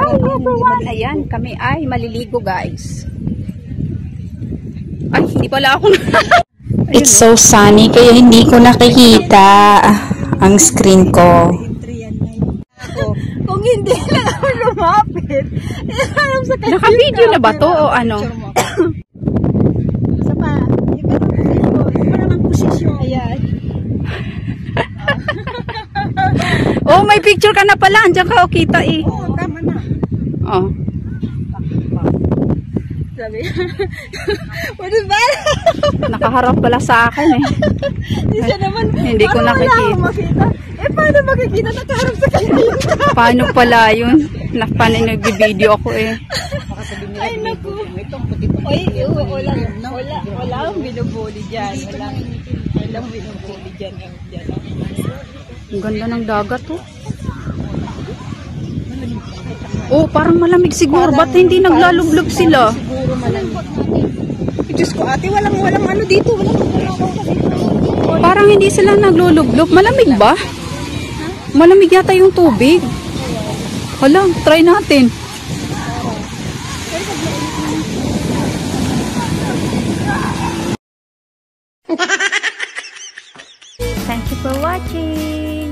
Hi everyone! Ayan, kami ay maliligo guys. Ay, hindi pala ako. It's so sunny kaya hindi ko nakikita ang screen ko. Kung hindi lang ako lumapit, Naka-video na ba to o ano? Isa pa, iba naman posisyon. Ayan. Oh, may picture ka na pala. Andiyan ka o kita eh. Oo, tama na. Oh. Sabi, pwede ba? Nakaharap pala sa akin eh. Isa naman, Hindi ko nakikita. makita. Eh, paano makikita? Nakaharap sa kanya. Paano pala yun? Paano nag-video ako eh. Ay, naku. Ay, wala akong binubuli dyan. Walang binubuli dyan. Ang ganda ng dagat oh. Oh, parang malamig siguro. Ba't hindi naglalublob sila? Siguro malamig. Diyos ko, ate, walang ano dito. Parang hindi sila naglulublob. Malamig ba? Malamig yata yung tubig. Hala, try natin. Thank you for watching.